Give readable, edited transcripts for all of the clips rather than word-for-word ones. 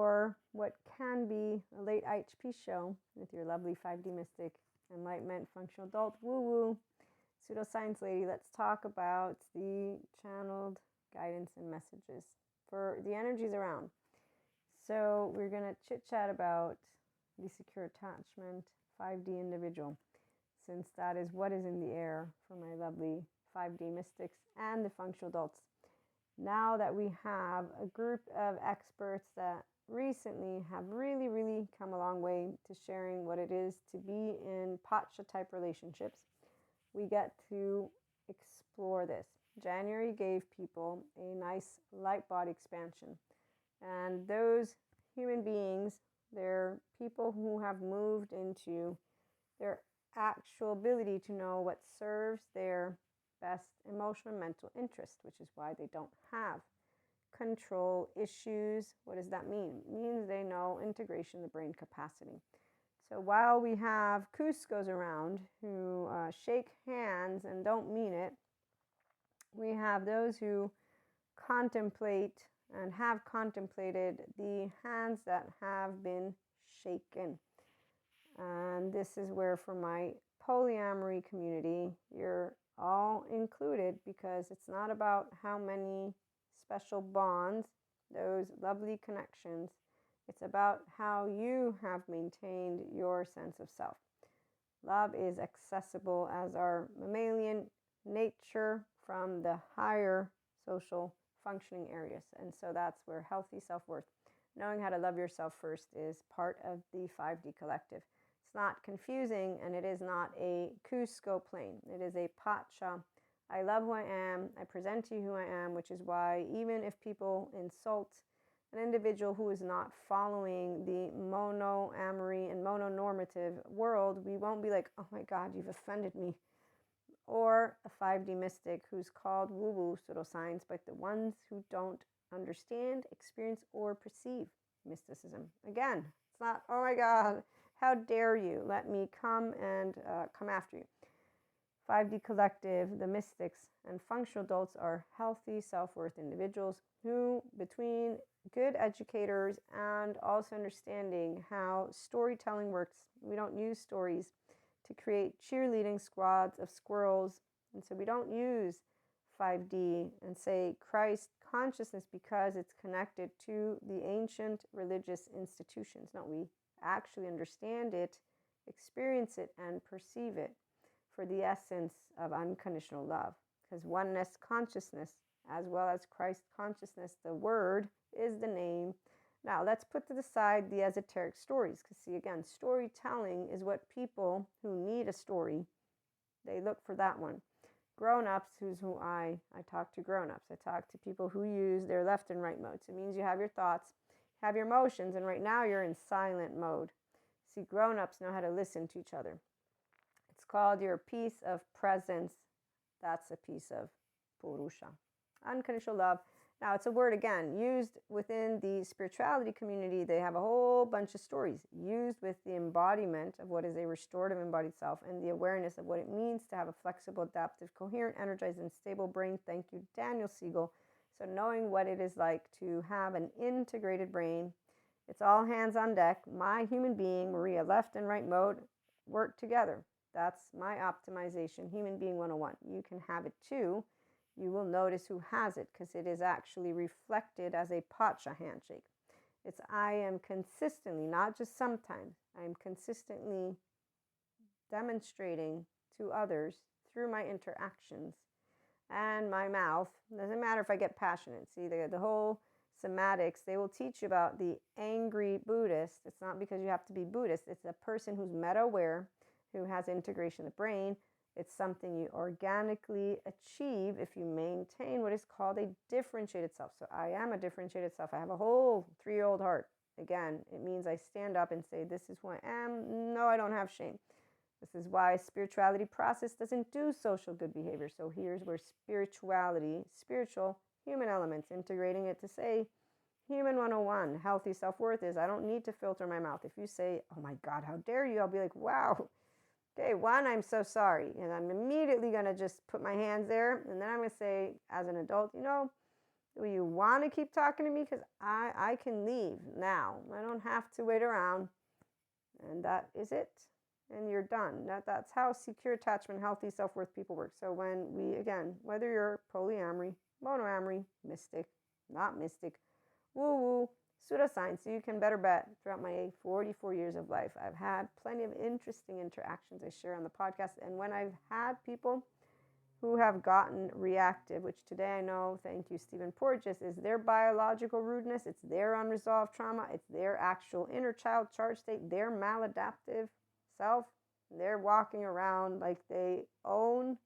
for what can be a late IHP show with your lovely 5D mystic, enlightenment, functional adult, woo-woo, pseudoscience lady. Let's talk about the channeled guidance and messages for the energies around. So we're going to chit-chat about the secure attachment, 5D individual, since that is what is in the air for my lovely 5D mystics and the functional adults. Now that we have a group of experts that recently have really come a long way to sharing what it is to be in Pacha type relationships, we get to explore this. January gave people a nice light body expansion, and those human beings, they're people who have moved into their actual ability to know what serves their best emotional and mental interest, which is why they don't have control issues. What does that mean? It means they know integration of the brain capacity. So while we have Cuscos around who shake hands and don't mean it, we have those who contemplate and have contemplated the hands that have been shaken. And this is where, for my polyamory community, you're all included, because it's not about how many special bonds, those lovely connections. It's about how you have maintained your sense of self. Love is accessible as our mammalian nature from the higher social functioning areas. And so that's where healthy self-worth, knowing how to love yourself first, is part of the 5D collective. It's not confusing, and it is not a Cusco plane. It is a Pacha. I love who I am. I present to you who I am, which is why even if people insult an individual who is not following the monoamory and mononormative world, we won't be like, oh my God, you've offended me. Or a 5D mystic who's called woo-woo pseudoscience, but the ones who don't understand, experience, or perceive mysticism. Again, it's not, oh my God, how dare you, let me come and come after you. 5D collective, the mystics and functional adults, are healthy self-worth individuals who, between good educators and also understanding how storytelling works, we don't use stories to create cheerleading squads of squirrels. And so we don't use 5D and say Christ consciousness because it's connected to the ancient religious institutions. No, we actually understand it, experience it, and perceive it for the essence of unconditional love. Because oneness consciousness, as well as Christ consciousness, the word is the name. Now, let's put to the side the esoteric stories, because see, again, storytelling is what people who need a story, they look for that one. Grown-ups, who I talk to grown-ups. I talk to people who use their left and right modes. It means you have your thoughts, have your emotions, and right now you're in silent mode. See, grown-ups know how to listen to each other. It's called your piece of presence. That's a piece of Purusha. Unconditional love. Now, it's a word, again, used within the spirituality community. They have a whole bunch of stories used with the embodiment of what is a restorative embodied self and the awareness of what it means to have a flexible, adaptive, coherent, energized, and stable brain. Thank you, Daniel Siegel. So knowing what it is like to have an integrated brain, it's all hands on deck. My human being, Maria, left and right mode, work together. That's my optimization, human being 101. You can have it too. You will notice who has it, because it is actually reflected as a Pacha handshake. It's I am consistently, not just sometimes, I am consistently demonstrating to others through my interactions and my mouth. It doesn't matter if I get passionate. See, the whole somatics, they will teach you about the angry Buddhist. It's not because you have to be Buddhist. It's a person who's meta-aware, who has integration of the brain. It's something you organically achieve if you maintain what is called a differentiated self. So I am a differentiated self. I have a whole 3-year-old heart. Again, it means I stand up and say, this is who I am. No, I don't have shame. This is why spirituality process doesn't do social good behavior. So here's where spirituality, spiritual, human elements, integrating it to say, human 101, healthy self-worth is, I don't need to filter my mouth. If you say, oh my God, how dare you? I'll be like, wow. Okay, one, I'm so sorry. And I'm immediately going to just put my hands there. And then I'm going to say, as an adult, Do you want to keep talking to me? Because I can leave now. I don't have to wait around. And that is it. And you're done. That's how secure attachment, healthy self-worth people work. So when we, again, whether you're polyamory, monoamory, mystic, not mystic, woo-woo, pseudoscience, you can better bet throughout my 44 years of life, I've had plenty of interesting interactions I share on the podcast. And when I've had people who have gotten reactive, which today I know, thank you, Stephen Porges, is their biological rudeness, it's their unresolved trauma, it's their actual inner child charge state, their maladaptive self. They're walking around like they own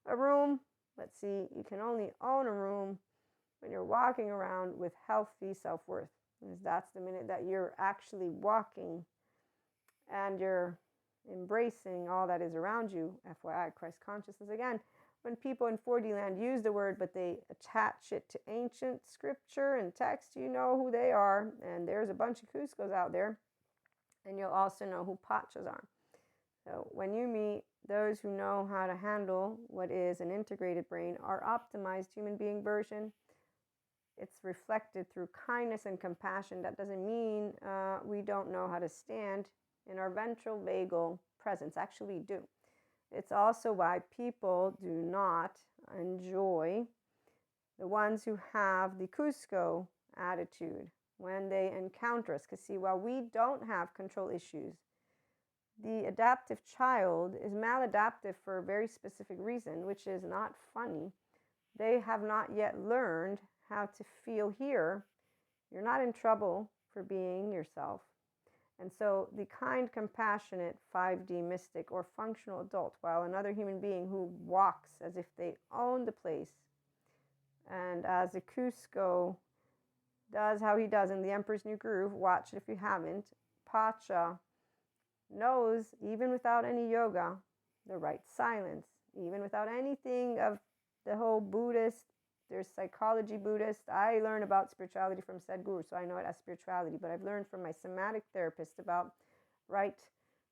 a room. Let's see, you can only own a room when you're walking around with healthy self-worth. Because that's the minute that you're actually walking and you're embracing all that is around you. FYI, Christ consciousness again. When people in 4D land use the word, but they attach it to ancient scripture and text, you know who they are. And there's a bunch of Cuscos out there. And you'll also know who Pachas are. So when you meet those who know how to handle what is an integrated brain, our optimized human being version, it's reflected through kindness and compassion. That doesn't mean we don't know how to stand in our ventral vagal presence. Actually do. It's also why people do not enjoy the ones who have the Cusco attitude when they encounter us. Because see, while we don't have control issues, the adaptive child is maladaptive for a very specific reason, which is not funny. They have not yet learned how to feel here. You're not in trouble for being yourself. And so the kind, compassionate 5D mystic or functional adult, while another human being who walks as if they own the place, and as a Cusco does how he does in The Emperor's New Groove, watch it if you haven't, Pacha knows, even without any yoga, the right silence, even without anything of the whole Buddhist, there's psychology Buddhist. I learn about spirituality from Sadhguru, so I know it as spirituality, but I've learned from my somatic therapist about right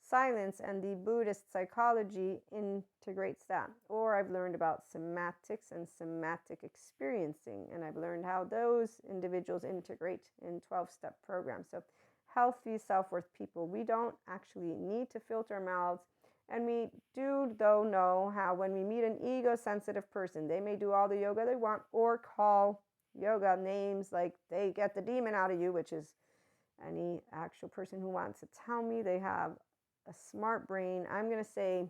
silence, and the Buddhist psychology integrates that. Or I've learned about somatics and somatic experiencing, and I've learned how those individuals integrate in 12-step programs. So healthy self-worth people, we don't actually need to filter our mouths. And we do, though, know how when we meet an ego-sensitive person, they may do all the yoga they want or call yoga names like they get the demon out of you, which is any actual person who wants to tell me they have a smart brain. I'm going to say,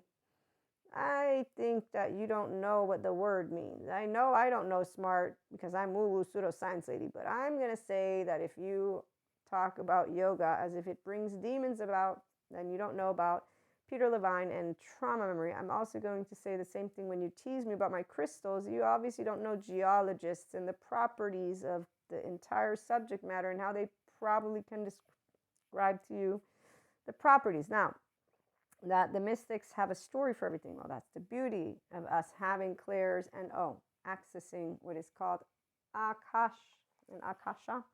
I think that you don't know what the word means. I know I don't know smart because I'm woo-woo pseudoscience lady, but I'm going to say that if you talk about yoga as if it brings demons about, then you don't know about Peter Levine and trauma memory. I'm also going to say the same thing when you tease me about my crystals. You obviously don't know geologists and the properties of the entire subject matter and how they probably can describe to you the properties. Now, that the mystics have a story for everything. Well, that's the beauty of us having clairs and accessing what is called Akash and Akasha,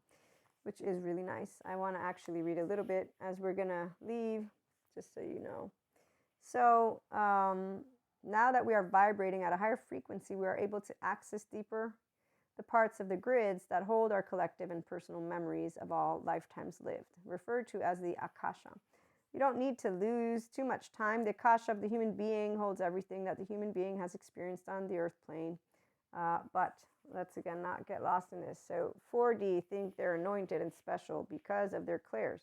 which is really nice. I want to actually read a little bit as we're going to leave, just so you know. So now that we are vibrating at a higher frequency, we are able to access deeper the parts of the grids that hold our collective and personal memories of all lifetimes lived, referred to as the Akasha. You don't need to lose too much time. The Akasha of the human being holds everything that the human being has experienced on the earth plane. But let's again not get lost in this. So 4D think they're anointed and special because of their clairs.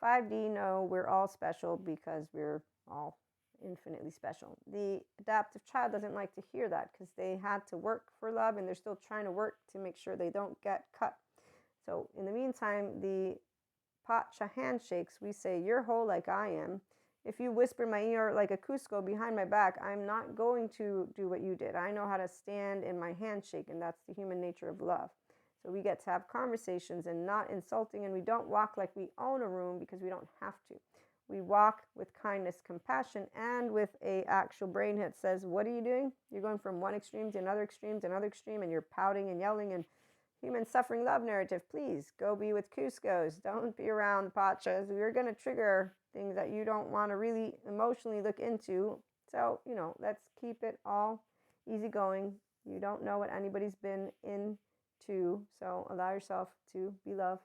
5D know we're all special because we're all infinitely special. The adaptive child doesn't like to hear that because they had to work for love and they're still trying to work to make sure they don't get cut. So in the meantime, the Pacha handshakes, we say, you're whole like I am. If you whisper in my ear like a Cusco behind my back, I'm not going to do what you did. I know how to stand in my handshake, and that's the human nature of love. So we get to have conversations and not insulting, and we don't walk like we own a room because we don't have to. We walk with kindness, compassion, and with a actual brain that says, what are you doing? You're going from one extreme to another extreme to another extreme, and you're pouting and yelling and human suffering love narrative. Please go be with Cuscos. Don't be around Pachas. We're going to trigger things that you don't want to really emotionally look into. So, let's keep it all easygoing. You don't know what anybody's been in too. So allow yourself to be love.